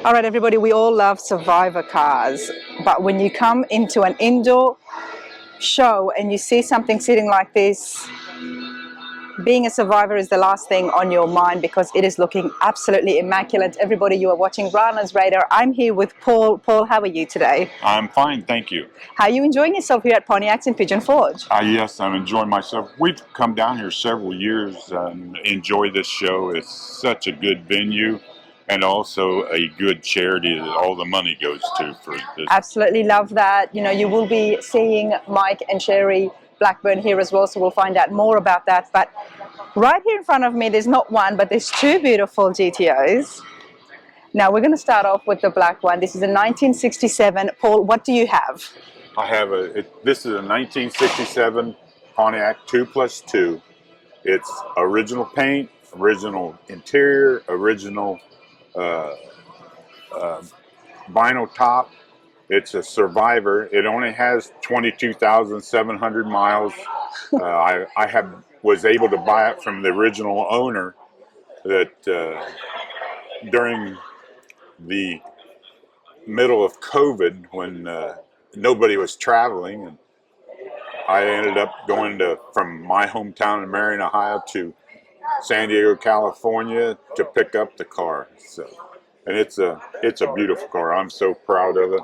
All right, everybody, we all love survivor cars, but when you come into an indoor show and you see something sitting like this, being a survivor is the last thing on your mind because it is looking absolutely immaculate. Everybody, you are watching Rana's Radar. I'm here with Paul. Paul, how are you today? I'm fine, thank you. How are you enjoying yourself here at Pontiacs in Pigeon Forge? Yes, I'm enjoying myself. We've come down here several years and enjoy this show. It's such a good venue and also a good charity that all the money goes to for this. Absolutely love that. You know, you will be seeing Mike and Sherry Blackburn here as well, so we'll find out more about that. But right here in front of me, there's not one, but there's two beautiful GTOs. Now, we're going to start off with the black one. This is a 1967. Paul, what do you have? I have this is a 1967 Pontiac 2+2. It's original paint, original interior, original vinyl top. It's a Survivor. It only has 22,700 miles. I was able to buy it from the original owner that during the middle of COVID when nobody was traveling, and I ended up going from my hometown in Marion, Ohio to San Diego, California to pick up the car. So, and it's a beautiful car. I'm so proud of it.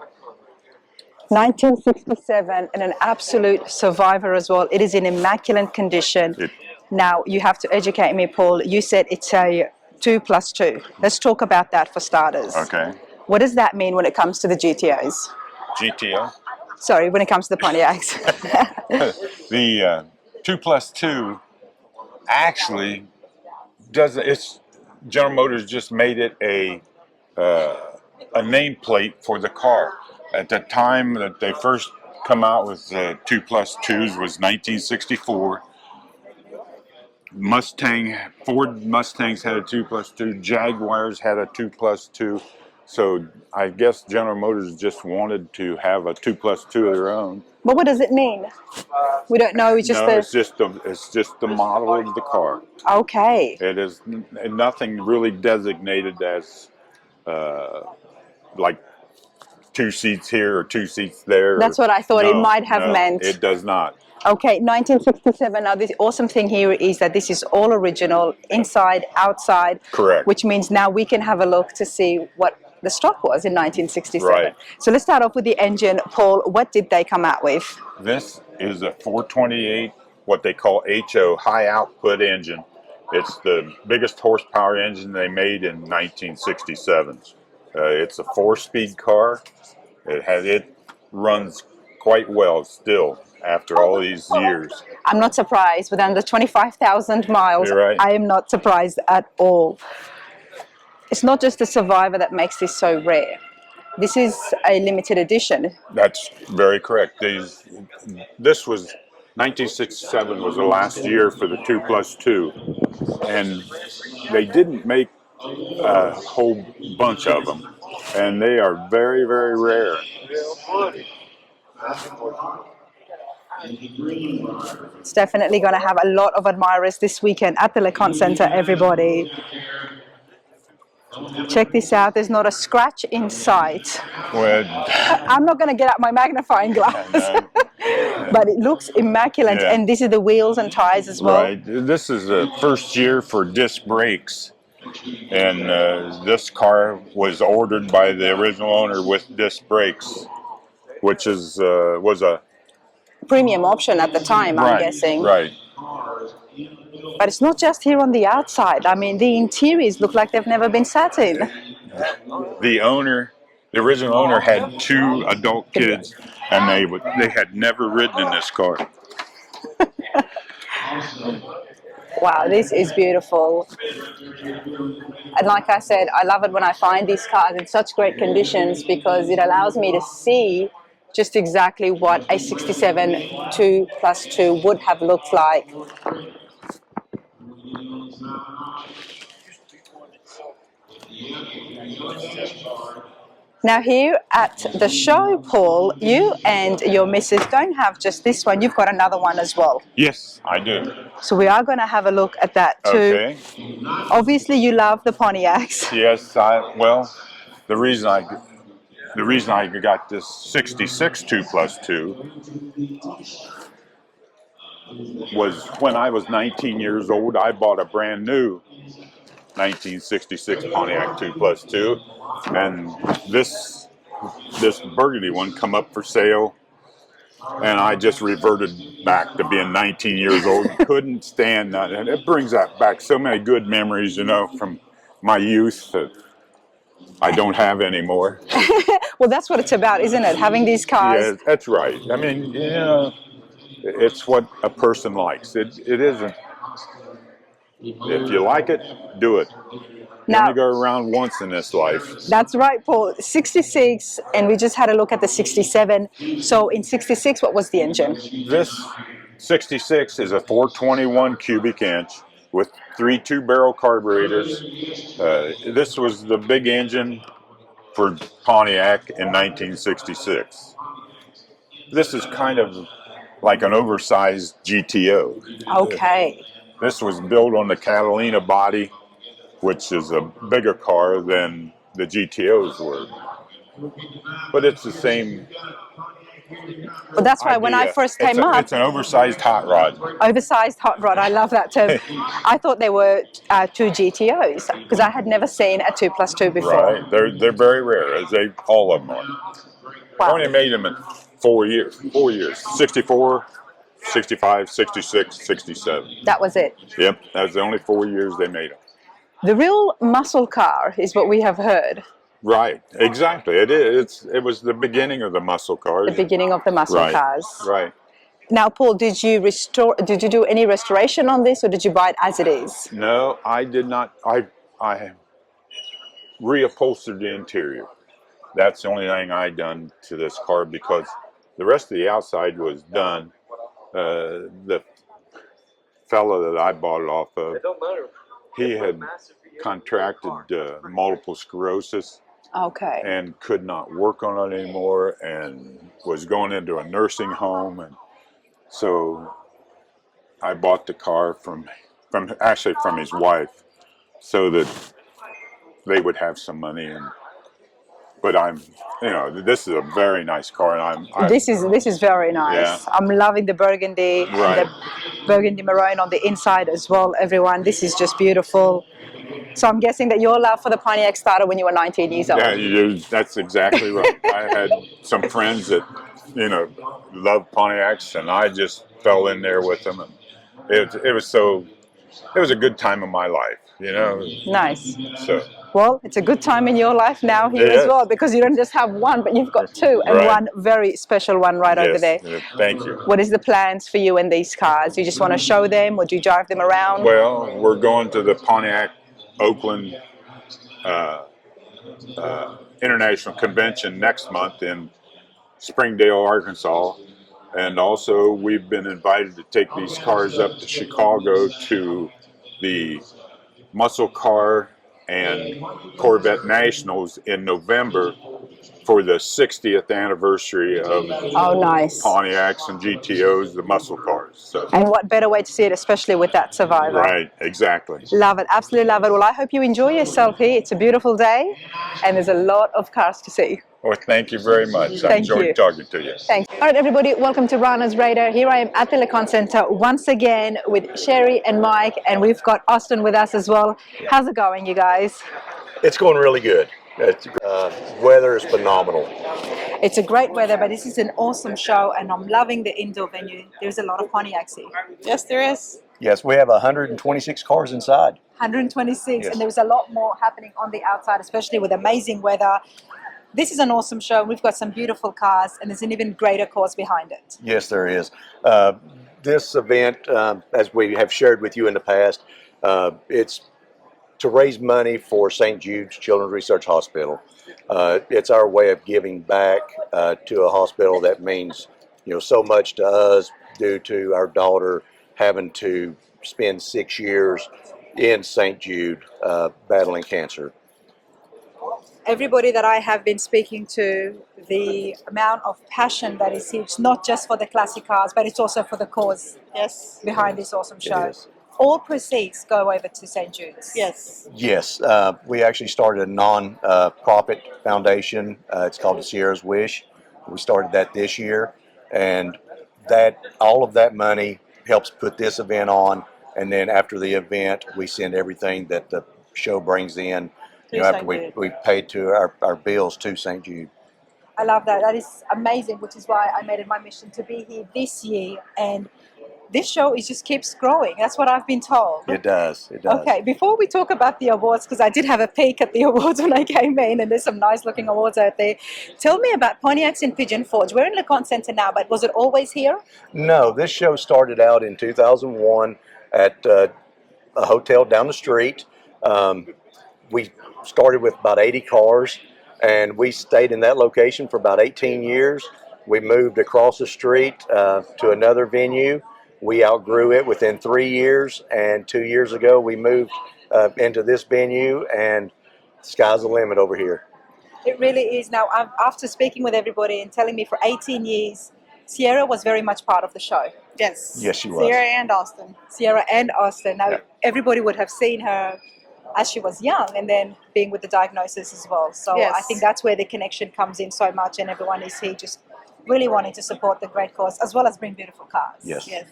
1967 and an absolute survivor as well. It is in immaculate condition. Now, you have to educate me, Paul. You said it's a 2+2. Let's talk about that for starters. Okay. What does that mean when it comes to the GTOs? GTO? Sorry, when it comes to the Pontiacs. The 2+2 actually doesn't. It's General Motors just made it a nameplate for the car. At the time that they first come out with 2+2s was 1964. Ford Mustangs had a 2+2. Jaguars had a 2+2. So I guess General Motors just wanted to have a 2+2 of their own. But what does it mean? We don't know. It's just the model of the car. Okay. It is nothing really designated as like 2 seats here or 2 seats there. That's what I thought it might have meant. It does not. Okay, 1967. Now, the awesome thing here is that this is all original, inside, outside. Correct. Which means now we can have a look to see what the stock was in 1967. Right. So let's start off with the engine. Paul, what did they come out with? This is a 428, what they call HO, high output engine. It's the biggest horsepower engine they made in 1967. It's a 4-speed car. It runs quite well still after all these years. I'm not surprised. With under 25,000 miles, You're right. I am not surprised at all. It's not just the Survivor that makes this so rare. This is a limited edition. That's very correct. This was 1967 was the last year for the 2+2, and they didn't make a whole bunch of them, and they are very, very rare. It's definitely going to have a lot of admirers this weekend at the LeConte Center, everybody. Check this out. There's not a scratch in sight. Well, I'm not going to get out my magnifying glass. But it looks immaculate. Yeah. And this is the wheels and tires as well. Right. This is the first year for disc brakes. And this car was ordered by the original owner with disc brakes, which was a premium option at the time, I'm guessing. Right. But it's not just here on the outside. I mean, the interiors look like they've never been sat in. The original owner had 2 adult kids, and they had never ridden in this car. Wow, this is beautiful. And like I said, I love it when I find these cars in such great conditions because it allows me to see just exactly what a 67 2+2 would have looked like. Now here at the show, Paul, you and your missus don't have just this one, you've got another one as well. Yes, I do. So we are going to have a look at that too. Okay. Obviously you love the Pontiacs. Yes, well, the reason I got this 66 2+2 was when I was 19 years old. I bought a brand new 1966 Pontiac 2+2, and this burgundy one come up for sale, and I just reverted back to being 19 years old. Couldn't stand that, and it brings back so many good memories, you know, from my youth that I don't have anymore. Well, that's what it's about, isn't it? Having these cars. Yeah, that's right. I mean, you know, it's what a person likes. It isn't. If you like it, do it. You Now, only go around once in this life. that's right, Paul. 66, and we just had a look at the 67. So in 66, what was the engine? This 66 is a 421 cubic inch with 3 2-barrel carburetors. This was the big engine for Pontiac in 1966. This is kind of like an oversized GTO. Okay. This was built on the Catalina body, which is a bigger car than the GTOs were. But it's the same. Well, that's why when I first came up, it's an oversized hot rod. oversized hot rod, I love that term. I thought they were two GTOs because I had never seen a 2+2 before. Right, they're very rare, as all of them are. Wow. Only made them in 4 years. 4 years. 64, 65, 66, 67. That was it. Yep, that's the only 4 years they made them. The real muscle car is what we have heard. Right, exactly. It is. It was the beginning of the muscle cars. The beginning of the muscle cars. Right. Now, Paul, did you do any restoration on this, or did you buy it as it is? No, I did not. I reupholstered the interior. That's the only thing I done to this car, because the rest of the outside was done. The fella that I bought it off of, he had contracted multiple sclerosis. Okay. And could not work on it anymore, and was going into a nursing home, and so I bought the car from his wife, so that they would have some money. But this is a very nice car, and this is very nice. Yeah. I'm loving the burgundy, right. and the burgundy maroon on the inside as well. Everyone, this is just beautiful. So I'm guessing that your love for the Pontiac started when you were 19 years old. Yeah, that's exactly right. I had some friends that, loved Pontiacs, and I just fell in there with them. And it was a good time of my life, Nice. So. Well, it's a good time in your life now here as well, because you don't just have one, but you've got two, and one very special one right over there. Thank you. What is the plans for you in these cars? You just want to show them, or do you drive them around? Well, we're going to the Pontiac Oakland International Convention next month in Springdale, Arkansas. And also we've been invited to take these cars up to Chicago to the Muscle Car and Corvette Nationals in November for the 60th anniversary of Pontiacs and GTOs, the muscle cars. So. And what better way to see it, especially with that Survivor. Right, exactly. Love it, absolutely love it. Well, I hope you enjoy yourself here. It's a beautiful day, and there's a lot of cars to see. Well, thank you very much. I enjoyed talking to you. Thanks. All right, everybody, welcome to Rana's Radar. Here I am at the LeCon Center once again with Sherry and Mike, and we've got Austin with us as well. How's it going, you guys? It's going really good. Weather is phenomenal. It's a great weather, but this is an awesome show, and I'm loving the indoor venue. There's a lot of Pontiacs here. Yes, there is. Yes, we have 126 cars inside. 126, yes. And there's a lot more happening on the outside, especially with amazing weather. This is an awesome show. We've got some beautiful cars, and there's an even greater cause behind it. Yes, there is. This event, as we have shared with you in the past, it's to raise money for St. Jude's Children's Research Hospital. It's our way of giving back to a hospital that means so much to us, due to our daughter having to spend 6 years in St. Jude battling cancer. Everybody that I have been speaking to, the amount of passion that is here, it's not just for the classic cars, but it's also for the cause behind this awesome show. all proceeds go over to St. Jude's. Yes. Yes, we actually started a non-profit foundation. It's called the Sierra's Wish. We started that this year, and that all of that money helps put this event on. And then after the event, we send everything that the show brings in. You know, after we paid to our bills to St. Jude. I love that. That is amazing, which is why I made it my mission to be here this year. And this show is just keeps growing. That's what I've been told. It does. It does. Okay, before we talk about the awards, because I did have a peek at the awards when I came in, and there's some nice looking awards out there. Tell me about Pontiacs in Pigeon Forge. We're in the Conte Center now, but was it always here? No, this show started out in 2001 at a hotel down the street. We started with about 80 cars, and we stayed in that location for about 18 years. We moved across the street to another venue. We outgrew it within 3 years, and 2 years ago we moved into this venue, and sky's the limit over here. It really is. Now, after speaking with everybody and telling me for 18 years, Sierra was very much part of the show. Yes. Yes, she was. Sierra and Austin. Sierra and Austin. Now, Yeah. everybody would have seen her as she was young, and then being with the diagnosis as well. So Yes. I think that's where the connection comes in so much, and everyone is here just really wanting to support the great cause as well as bring beautiful cars. Yes. Yes.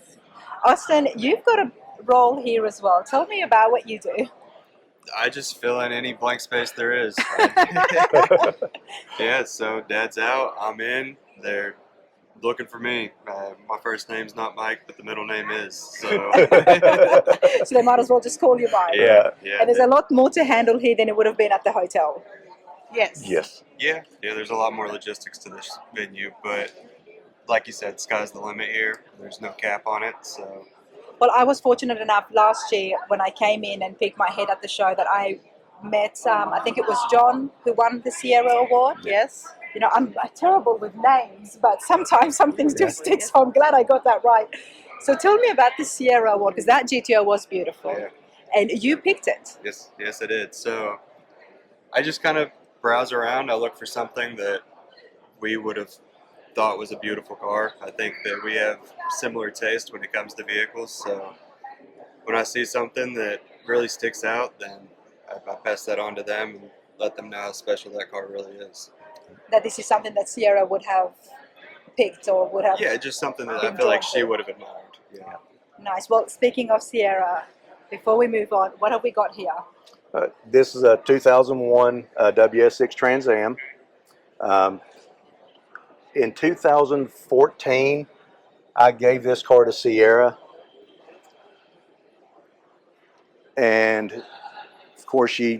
Austin, you've got a role here as well. Tell me about what you do. I just fill in any blank space there is. Yeah, so Dad's out, I'm in, they're looking for me. My first name's not Mike, but the middle name is. So, So they might as well just call you by. Yeah. yeah, And there's a lot more to handle here than it would have been at the hotel. Yes. Yes. yeah. There's a lot more logistics to this venue, but like you said, sky's the limit here. There's no cap on it, so. Well, I was fortunate enough last year when I came in and picked my head at the show that I met, I think it was John who won the Sierra Award. Yes. You know, I'm terrible with names, but sometimes some things do stick, so I'm glad I got that right. So tell me about the Sierra Award, because that GTO was beautiful. Yeah. And you picked it. Yes, I did. So I just kind of browse around. I look for something that we would have thought was a beautiful car. I think that we have similar taste when it comes to vehicles. So when I see something that really sticks out, then I pass that on to them and let them know how special that car really is. That this is something that Sierra would have picked or would have. Yeah, just something that I feel like she would have admired. Yeah. Nice. Well, speaking of Sierra, before we move on, what have we got here? This is a 2001 WS6 Trans Am. In 2014, I gave this car to Sierra, and of course she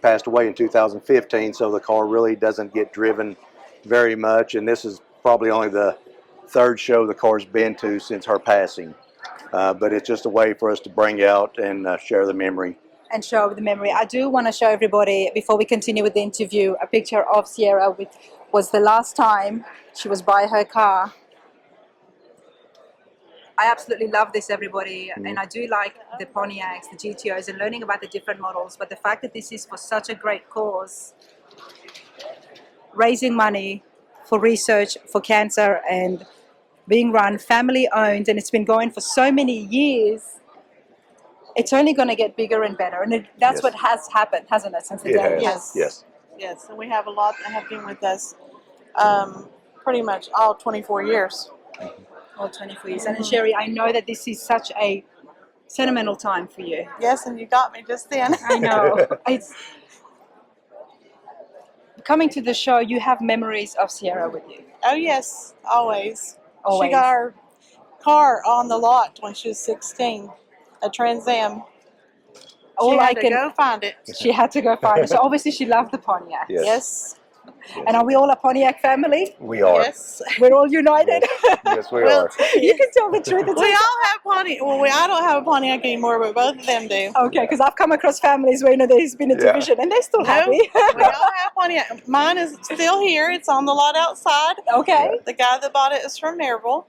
passed away in 2015, so the car really doesn't get driven very much, and this is probably only the third show the car's been to since her passing. But it's just a way for us to bring out and share the memory. And show the memory. I do want to show everybody, before we continue with the interview, a picture of Sierra, which was the last time she was by her car. I absolutely love this, everybody, and I do like the Pontiacs, the GTOs, and learning about the different models, but the fact that this is for such a great cause, raising money for research for cancer and being run family owned, and it's been going for so many years, it's only going to get bigger and better, and that's Yes. what has happened, hasn't it, since the It day? has. Yes. Yes. Yes. And we have a lot that have been with us pretty much all 24 years. All 24 years. And Sherry, I know that this is such a sentimental time for you. Yes, and you got me just then. I know. It's coming to the show, you have memories of Sierra with you. Oh, yes, always. Always. She got our car on the lot when she was 16, a Trans Am. All She I had to can- go find it. She had to go find it. So obviously she loved the Pontiac. Yes. Yes. And are we all a Pontiac family? We are. Yes. We're all united? Yes, we Well, are. You can tell the truth. We all have Pontiac. Well, I don't have a Pontiac anymore, but both of them do. Okay, because I've come across families where there's been a Yeah. division and they're still No, happy. we all have Pontiac. Mine is still here. It's on the lot outside. Okay. The guy that bought it is from Maryville.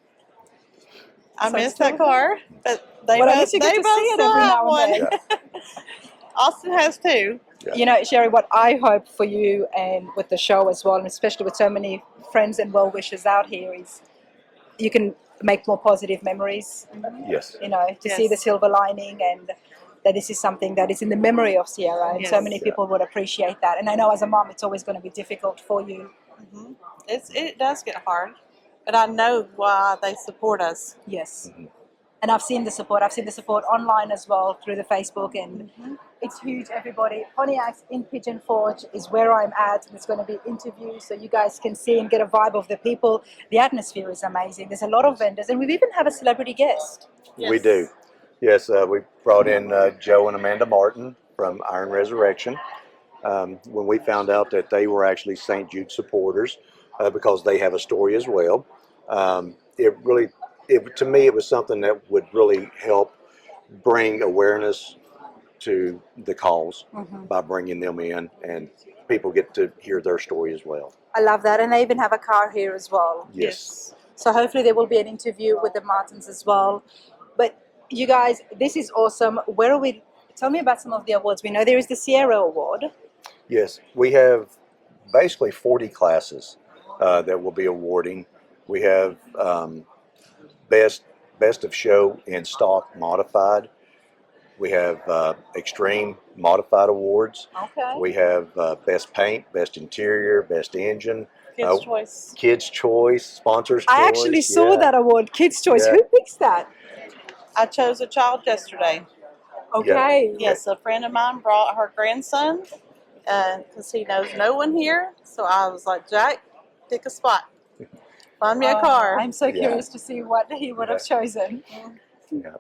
I So miss still that car, but they Well, at both, least you get they to both see it still every have now and one. then. Austin has two. You know, Sherry, what I hope for you and with the show as well, and especially with so many friends and well-wishers out here, is you can make more positive memories, Yes. you know, to see the Yes. silver lining, and that this is something that is in the memory of Sierra, and so Yes. many people would appreciate that. And I know as a mom, it's always going to be difficult for you. It does get hard, but I know why they support us. Yes. And I've seen the support. I've seen the support online as well through the Facebook, and it's huge, everybody. Pontiacs in Pigeon Forge is where I'm at. There's going to be interviews so you guys can see and get a vibe of the people. The atmosphere is amazing. There's a lot of vendors, and we've even have a celebrity guest. We do. Yes, we brought in Joe and Amanda Martin from Iron Resurrection. When we found out that they were actually St. Jude supporters, because they have a story as well, to me, it was something that would really help bring awareness to the cause by bringing them in, and people get to hear their story as well. I love that. And they even have a car here as well. Yes. So hopefully there will be an interview with the Martins as well. But you guys, this is awesome. Where are we? Tell me about some of the awards. We know there is the Sierra Award. Yes, we have basically 40 classes that we'll be awarding. We have best of show in stock modified. We have extreme modified awards. Okay. We have best paint, best interior, best engine, Kids' choice. Kids' Choice, Sponsors' Choice. I actually saw that award, Kids' Choice. Yeah. Who picks that? I chose a child yesterday. Okay. Yes, a friend of mine brought her grandson because he knows no one here. So I was like, Jack, pick a spot. Find me a car. I'm so curious to see what he would have chosen. Yeah.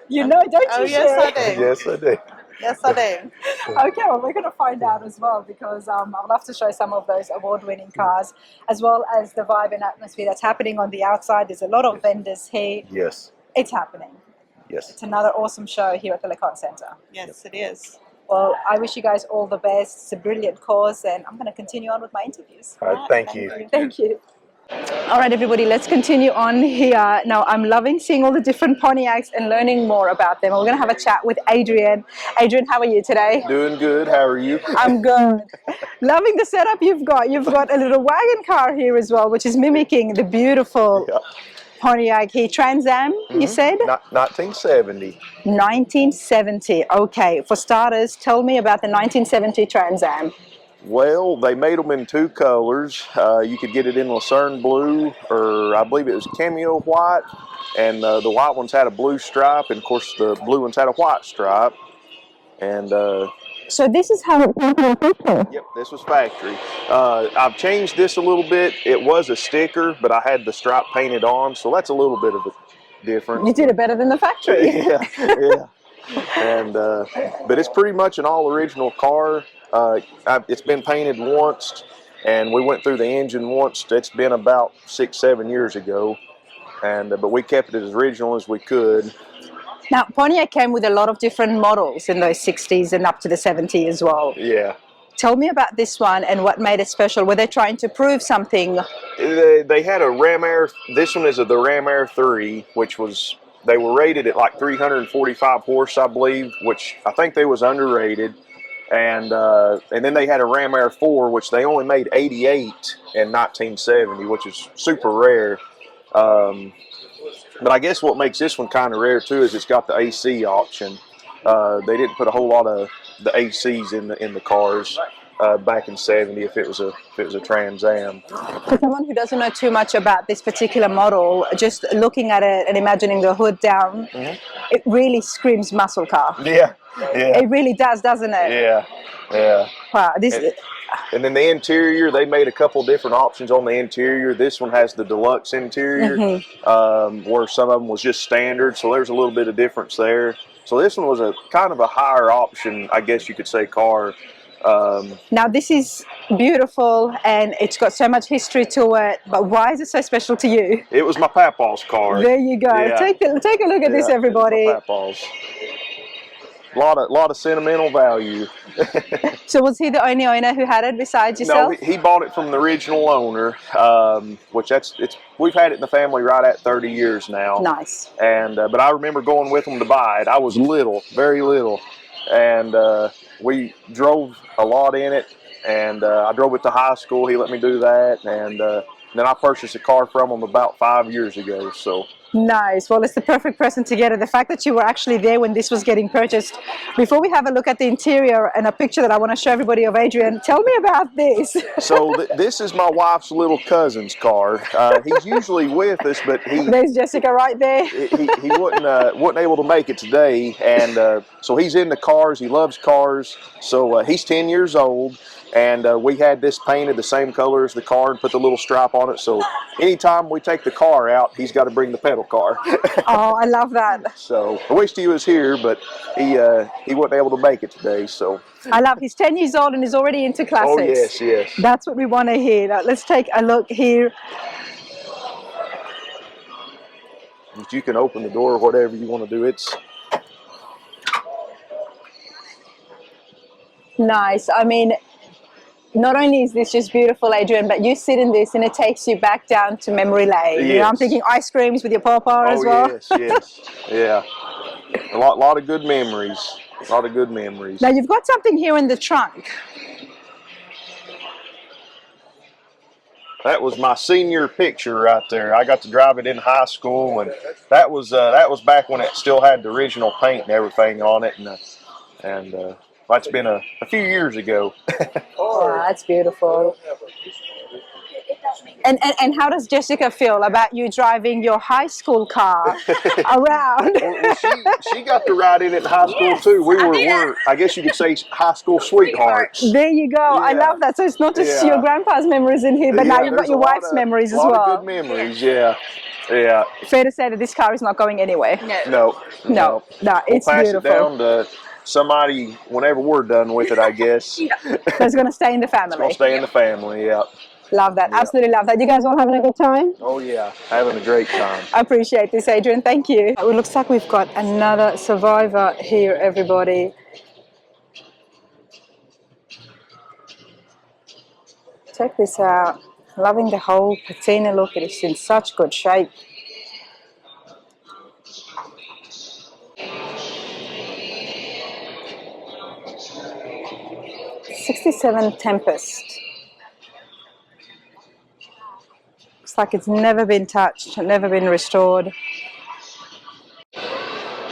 You know, don't you? Oh, yes, Sherry? I do. Yes, I do. Yes, I do. Okay, well, we're going to find out as well, because I'd love to show some of those award-winning cars, as well as the vibe and atmosphere that's happening on the outside. There's a lot of vendors here. Yes. It's happening. Yes. It's another awesome show here at the LeConte Center. Yes, it is. Well, I wish you guys all the best. It's a brilliant cause, and I'm going to continue on with my interviews. All right. Thank you. Thank you. All right, everybody, let's continue on here. Now, I'm loving seeing all the different Pontiacs and learning more about them. We're going to have a chat with Adrian. Adrian, how are you today? Doing good. How are you? I'm good. Loving the setup you've got. You've got a little wagon car here as well, which is mimicking the beautiful Pontiac here. Trans Am, you said? 1970. 1970. Okay. For starters, tell me about the 1970 Trans Am. Well, they made them in two colors. You could get it in Lucerne blue, or I believe it was cameo white, and the white ones had a blue stripe, and of course the blue ones had a white stripe. And so this is how it came from factory. yep, this was factory. I've changed this a little bit. It was a sticker, but I had the stripe painted on, so that's a little bit of a difference. You did it better than the factory. Yeah. And but it's pretty much an all original car. It's been painted once, and we went through the engine once. It's been about 6-7 years ago, and but we kept it as original as we could. Now, Pontiac came with a lot of different models in those 60s and up to the 70s as well. Yeah. Tell me about this one and what made it special. Were they trying to prove something? They had a Ram Air. This one is the Ram Air 3, which was, they were rated at like 345 horse, I believe, which I think they was underrated. And then they had a Ram Air 4, which they only made 88 in 1970, which is super rare. But I guess what makes this one kind of rare too is it's got the AC option. They didn't put a whole lot of the ACs in the cars back in '70 if it was a Trans Am. For someone who doesn't know too much about this particular model, just looking at it and imagining the hood down, it really screams muscle car. Yeah. It really does, doesn't it? Yeah. Wow. And then the interior, they made a couple different options on the interior. This one has the deluxe interior, where some of them was just standard. So there's a little bit of difference there. So this one was a kind of a higher option, I guess you could say, car. Now this is beautiful and it's got so much history to it, but why is it so special to you? It was my papa's car. There you go. Yeah. Take a look at this, everybody. My papa's. Lot of sentimental value. So was he the only owner who had it besides yourself? No, he bought it from the original owner, which we've had it in the family right at 30 years now. Nice. And but I remember going with them to buy it. I was little, very little, and we drove a lot in it. And I drove it to high school. He let me do that, and then I purchased a car from him about 5 years ago. So Nice. Well, it's the perfect present to get it. The fact that you were actually there when this was getting purchased. Before we have a look at the interior and a picture that I want to show everybody of Adrian, tell me about this. So this is my wife's little cousin's car. He's usually with us, but There's Jessica right there. he wasn't able to make it today, and so he's into cars. He loves cars. So he's 10 years old, and we had this painted the same color as the car and put the little stripe on it. So anytime we take the car out, he's got to bring the pedal car. Oh, I love that. So I wished he was here, but he wasn't able to make it today. So I love. He's 10 years old and he's already into classics. oh yes, yes. That's what we want to hear. Now, let's take a look here. But you can open the door or whatever you want to do. It's Nice. I mean, not only is this just beautiful, Adrian, but you sit in this and it takes you back down to memory lane. Yes. You know, I'm thinking ice creams with your papa as well. yes, yes, yeah. A lot of good memories. A lot of good memories. Now you've got something here in the trunk. That was my senior picture right there. I got to drive it in high school, and that was back when it still had the original paint and everything on it, and that's been a few years ago. Oh, that's beautiful. And how does Jessica feel about you driving your high school car around? Well, she got to ride in it in high school too. We're I guess you could say high school sweethearts. There you go. Yeah. I love that. So it's not just your grandpa's memories in here, but now you've got your wife's memories as well. A lot of good memories, yeah. Yeah. Fair to say that this car is not going anywhere. No, It's we'll pass beautiful. it down to somebody whenever we're done with it, I guess. That's going to stay in the family. It's going to stay in the family, yeah. Love that. Absolutely love that. You guys all having a good time? Oh, yeah. Having a great time. I appreciate this, Adrian. Thank you. It looks like we've got another Survivor here, everybody. Check this out. Loving the whole patina look. It is in such good shape. '67 Tempest. Looks like it's never been touched, never been restored.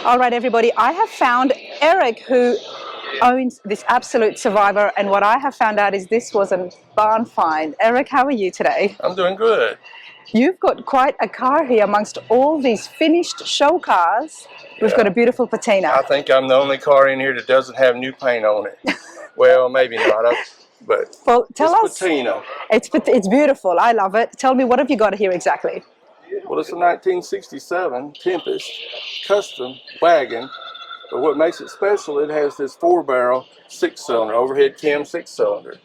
All right, everybody, I have found Eric, who owns this absolute Survivor, and what I have found out is this was a barn find. Eric, how are you today? I'm doing good. You've got quite a car here amongst all these finished show cars. We've got a beautiful patina. I think I'm the only car in here that doesn't have new paint on it. Well, maybe not, but Well, tell us. patina. It's beautiful. I love it. Tell me, what have you got here exactly? Well, it's a 1967 Tempest custom wagon, but what makes it special, it has this 4-barrel 6-cylinder, overhead cam 6-cylinder.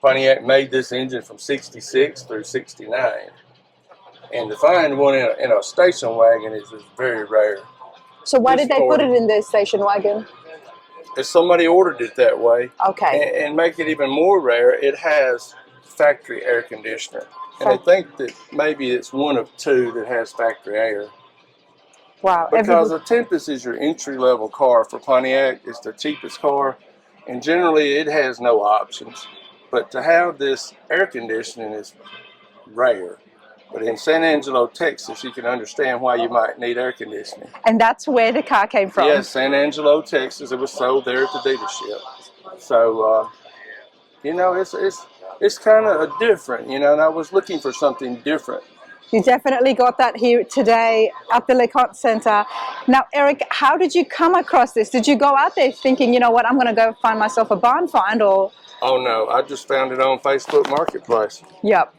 Pontiac made this engine from 66 through 69. And to find one in a station wagon is very rare. So why This did they put Ford. it in the station wagon? If somebody ordered it that way, Okay. and make it even more rare, it has factory air conditioner. And I think that maybe it's one of two that has factory air. Wow. Because a Tempest is your entry-level car for Pontiac. It's the cheapest car, and generally it has no options. But to have this air conditioning is rare. But in San Angelo, Texas, you can understand why you might need air conditioning. And that's where the car came from? Yes, San Angelo, Texas. It was sold there at the dealership. So, you know, it's kind of different, you know, and I was looking for something different. You definitely got that here today at the LeConte Center. Now, Eric, how did you come across this? Did you go out there thinking, you know what, I'm going to go find myself a barn find, or? Oh, no, I just found it on Facebook Marketplace. Yep.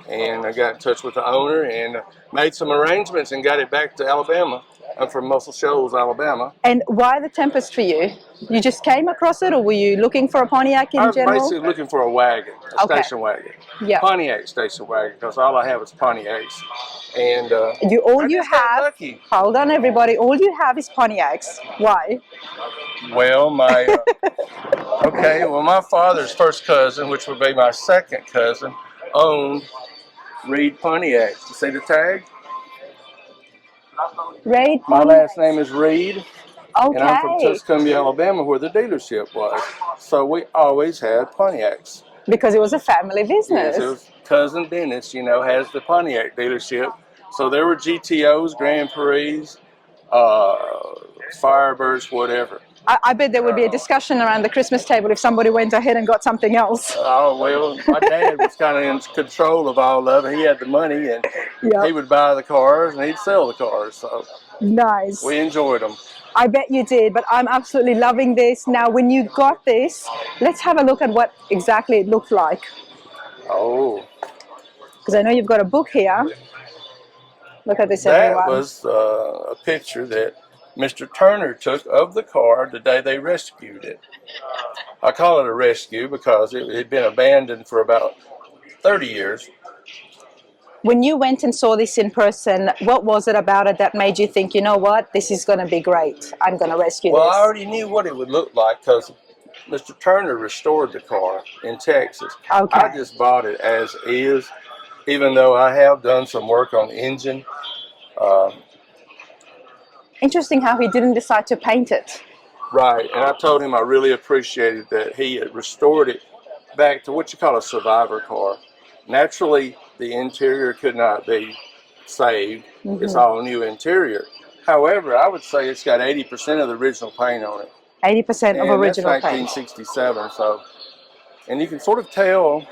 And I got in touch with the owner and made some arrangements and got it back to Alabama. I'm from Muscle Shoals, Alabama. And why the Tempest for you? You just came across it, or were you looking for a Pontiac in I was general? basically looking for a wagon, a Okay. station wagon. Yeah. Pontiac station wagon, because all I have is Pontiacs. And All I you just got have, lucky. hold on everybody, all you have is Pontiacs. Why? Well, my okay. Well, my father's first cousin, which would be my second cousin, owned Reed Pontiac. You see the tag? Reed My Pontiac. last name is Reed, and I'm from Okay. Tuscumbia, Alabama, where the dealership was. So we always had Pontiacs. Because it was a family business. Yes, it was cousin Dennis, you know, has the Pontiac dealership So there were GTOs, Grand Prix, Firebirds, whatever. I bet there would be a discussion around the Christmas table if somebody went ahead and got something else. Oh, well, my dad was kind of in control of all of it. He had the money, and he would buy the cars and he'd sell the cars. So Nice. we enjoyed them. I bet you did, but I'm absolutely loving this. Now, when you got this, let's have a look at what exactly it looked like. Oh, Because I know you've got a book here. Look at this, that everyone. was a picture that Mr. Turner took of the car the day they rescued it. I call it a rescue because it had been abandoned for about 30 years. When you went and saw this in person, what was it about it that made you think, you know what, this is going to be great. I'm going to rescue Well, this. I already knew what it would look like because Mr. Turner restored the car in Texas. Okay. I just bought it as is, even though I have done some work on the engine. Interesting how he didn't decide to paint it. Right, and I told him I really appreciated that he had restored it back to what you call a survivor car. Naturally, the interior could not be saved. It's all new interior. However, I would say it's got 80% of the original paint on it. 80% of original that's paint. 1967, so, and you can sort of tell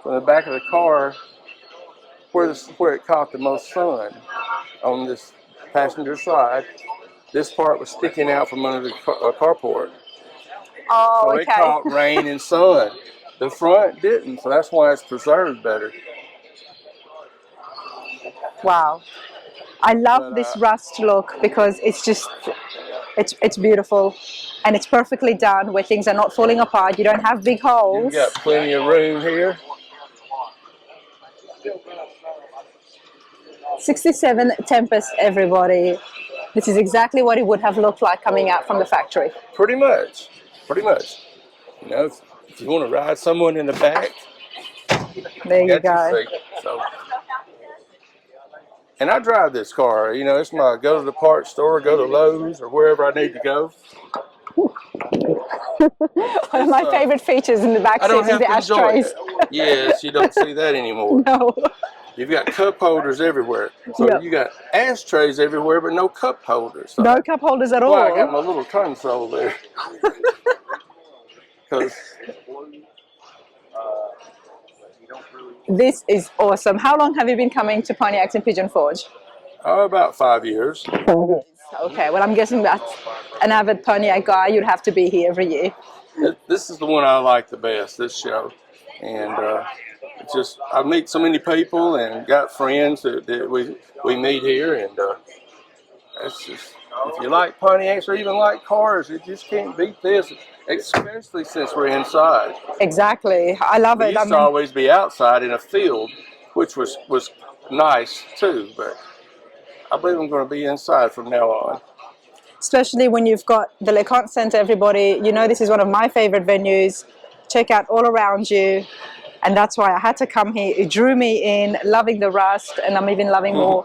from the back of the car where it caught the most sun on this passenger side. This part was sticking out from under the carport. Oh, So okay. it caught rain and sun. The front didn't, so that's why it's preserved better. Wow. I love this rust look because it's just, it's beautiful and it's perfectly done where things are not falling apart. You don't have big holes. You've got plenty of room here. 67 Tempest, everybody. This is exactly what it would have looked like coming out from the factory. Pretty much. Pretty much. You know, if you want to ride someone in the back, There you got go. your seat. So. And I drive this car. You know, it's my go to the parts store, go to Lowe's, or wherever I need to go. One of my favorite features in the back I don't seat is have the to enjoy ashtrays. it. Yes, you don't see that anymore. No. You've got cup holders everywhere. So you got ashtrays everywhere, but no cup holders. So No cup holders at all. Well, I got my little console there. This is awesome. How long have you been coming to Pontiacs in Pigeon Forge? About 5 years. Okay, well, I'm guessing that an avid Pontiac guy, you'd have to be here every year. This is the one I like the best, this show. And it's just, I meet so many people and got friends that we meet here. And it's just, if you like Pontiacs or even like cars, you just can't beat this, especially since we're inside. Exactly. I love We it. used to always be outside in a field, which was nice too, but I believe I'm going to be inside from now on. Especially when you've got the LeConte Center, everybody. You know, this is one of my favorite venues. Check out all around you. And that's why I had to come here. It drew me in, loving the rust, and I'm even loving more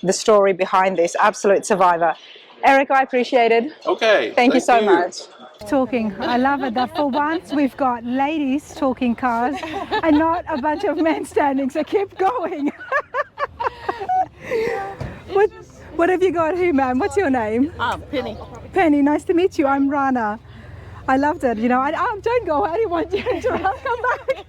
the story behind this. Absolute survivor. Eric, I appreciate it. Okay. Thank you so much. Talking. I love it that for once we've got ladies talking cars and not a bunch of men standing, so keep going. What have you got here, ma'am? What's your name? Penny. Penny, nice to meet you. I'm Rana. I loved it. You know, don't go. I didn't want you to come back.